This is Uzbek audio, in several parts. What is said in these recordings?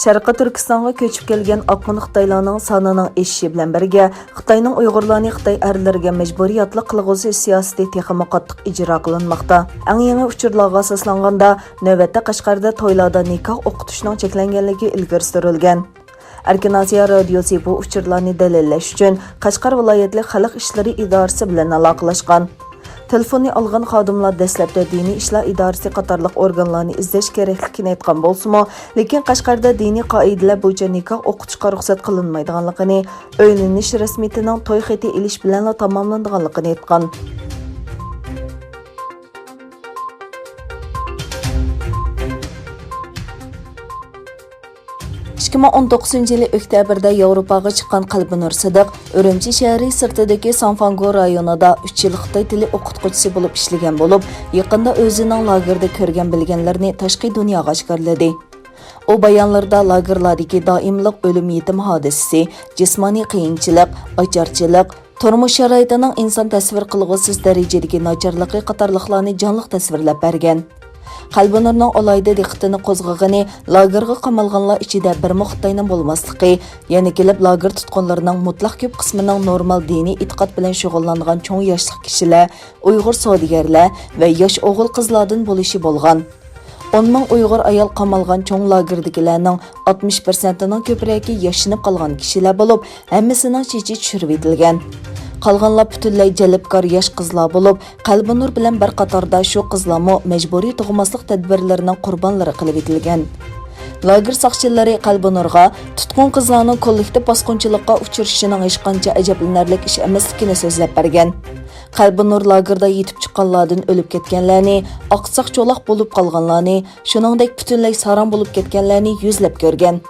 Sharqi Turkistonga ko'chib kelgan oqmin Xitoylarning sonining eshishi bilan birga, Xitoyning Uyg'urlarni Xitoy erlariga majburiyatli qilg'usi siyosati texmi qattiq ijro qilinmoqda. Eng yangi uchurlarga asoslanganda, navbatda Qashqarda to'ylarda nikoh o'qitishning cheklanganligi ilgari surilgan. Erkin Asiya radiosi bu uchurlarni dalillash uchun Qashqar viloyatlik xalq ishlari idorasi bilan aloqalashgan. Telefonni olgan xodimlar dastlabda diniy ishlar idorasi qatorliq organlarni izlash kerakligini aytgan bo'lsa-mu, lekin Qashqarda diniy qoidalar bo'yicha nikoh o'qitishga ruxsat qilinmaydiganligini, o'ylanish rasmiyatining to'y xati ilish bilan tamomlanadiganligini aytgan. 2019 oktyabrda Yevropaga chiqqan Qalbinur Sidiq Urumchi shahri sirtidagi Sanfango rayonida 3 yil Xitoy tili o'qituvchisi bo'lib ishlagan bo'lib, yaqinda o'zining lagerda ko'rgan bilganlarini tashqi dunyoga oshkorladi. U bayonlarda lagerlardagi doimliq o'lim yetim hodisasi, jismoniy qiyinchilik, ocharchilik, turmush sharoitining inson tasvir qilg'usiz darajadagi nacharligi qatorliqlarni jonliq tasvirlab bergan. Qalbinurning olayda diqqatini qo'zg'agani lagerga qamalganlar ichida bir Xitoyning bo'lmasligi, yana kelib lager tutqunlarining mutlaq ko'p qismining normal diniy e'tiqod bilan shug'ullangan cho'ng yoshli kishilar, Uyg'ur savdogarlar va yosh o'g'il qizlardan bo'lishi bo'lgan. 10 ming Uyg'ur ayol qamalgan cho'ng lagerdagilarning 60%ning ko'pragi yashinib qolgan kishilar bo'lib, hammasining chechi tushirib etilgan. Qolganlar butunlay jalbkor yosh qizlar bo'lib, Qalbinur bilan bir qatorda shu qizlarmo majburiy tug'maslik tadbirlarining qurbonlari qilib etilgan. Lager soqchilari Qalbinurga tutqun qizlarning kollektiv bosqinchilikqa uchrashining hech qancha ajablanarli ish emasligini so'zlab bergan. Qalbinur lagerda yetib chiqqanlardan o'lib ketganlarni, oqsoq cho'loq bo'lib qolganlarni, shuningdek butunlay saron bo'lib ketganlarni yuzlab ko'rgan.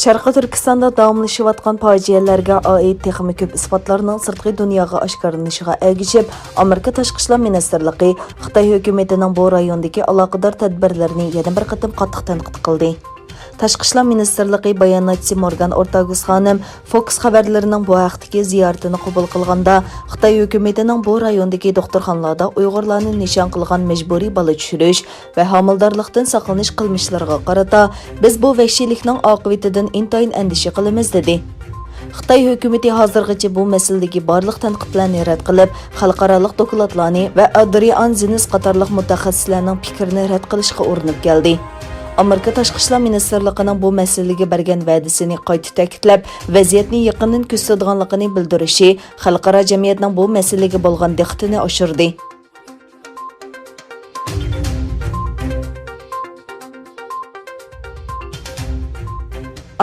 Sharqi Turkistonda davomlashayotgan fojialarga oid texnik ko'p isbotlarning sirtqi dunyoga oshkorlanishiga ergishib, Amerika Tashqi ishlar ministrligi Xitoy hukumatining bu rayondagi aloqador tadbirlarini yana bir qatim qattiq tanqid qildi. Tashqi ishlar ministrligi bayonotchisi Morgan Ortagus xonim Fox xabarlarining bu haqdagi ziyoratini qabul qilganda, Xitoy hukumatining bu rayondagi doktorxonalarda Uyg'urlarni nishon qilgan majburiy bola tushirish va homildorlikdan saqlanish qilmishlariga qarata biz bu vahshiylikning oqibatidan intayin andisha qilamiz dedi. Xitoy hukumati hozirgacha bu masaladagi barliq tanqidlarni rad qilib, xalqaro dokladlarni va Adrian Zinis qatorliq mutaxassislarning fikrini rad qilishga urinib keldi. Amerika Tashqi ishlar ministrligining bu masalaga bergan va'dasini qayta ta'kidlab, vaziyatni yaqindan kuzatadiganligini bildirishi xalqaro jamiyatning bu masalaga bo'lgan diqqatini oshirdi.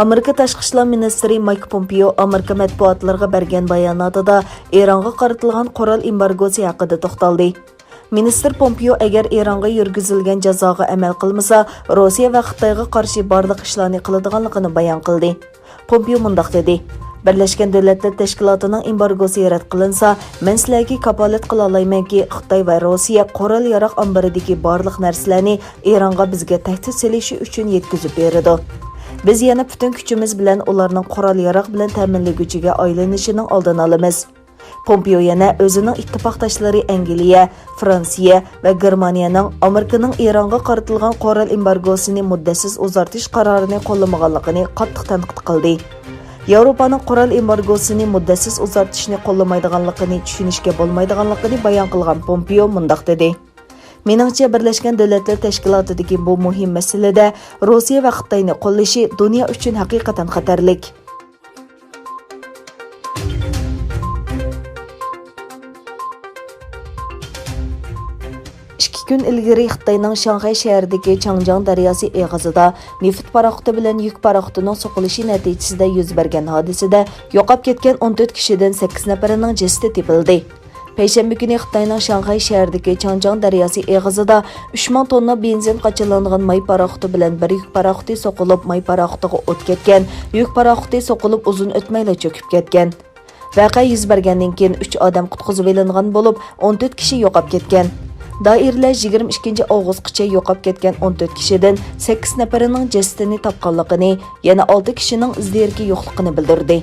Amerika Tashqi ishlar ministri Mike Pompeo Amerika matbuotlariga bergan bayonotida Eronga qaratilgan qurol embargosi haqida to'xtaldi. Minister Pompeo agar Eronga yurgizilgan jazoga amal qilmasa, Rossiya va Xitoyga qarshi barliq ishlarni qiladiganligini bayon qildi. Pompeo mundaq dedi: Birlashgan Davlatlar Tashkilotining embargosi rad qilinsa, men sizlarga kafolat qila olmaymanki, Xitoy va Rossiya qurol-yarog' ombaridagi barliq narsalarni Eronga bizga tahdid selishi uchun yetkazib beradi. Biz yana butun kuchimiz bilan ularning qurol-yarog' bilan ta'minlaguvchiga aylanishining oldini olamiz. Pompeo yana o'zining ittifoqdoshlari Angliya, Fransiya va Germaniyaning Amerikaning Eronga qaratilgan qurol embargosini muddatsiz uzartish qarorini qo'llamaganligini qattiq tanqid qildi. Yevropaning qurol embargosini muddatsiz uzartishni qo'llamaydiganligini tushunishga bo'lmaydiganligini bayon qilgan Pompeo mundaq dedi: Meningcha Birlashgan Davlatlar Tashkilotidagi bu muhim masalada Rossiya va Xitoyni qo'llashi dunyo uchun haqiqatan xatarlik. 2 kun ilgari Xitoyning Shanxay shahridagi Changjiang daryosi eg'izida neft paraxoti bilan yuk paraxotining so'qilishi natijasida yuz bergan hodisada yo'qolib ketgan 14 kishidan 8 nafarining jasadi topildi. Payshanba kuni Xitoyning Shanxay shahridagi Changjiang daryosi eg'izida 3000 tonna benzin qo'chilangan may paraxoti bilan bir yuk paraxoti so'qilib, may paraxotiga o't ketgan. Yuk paraxoti so'qilib uzun o'tmayla cho'kib ketgan. Voqea yuz bergandan keyin 3 odam qutqizib olingan bo'lib, 14 kishi yo'qolib ketgan. Doirlar 22 avgustgacha yo'qolib ketgan 14 kishidan 8 nafarining jasadini topganligini, yana 6 kishining izlariga yo'qligini bildirdi.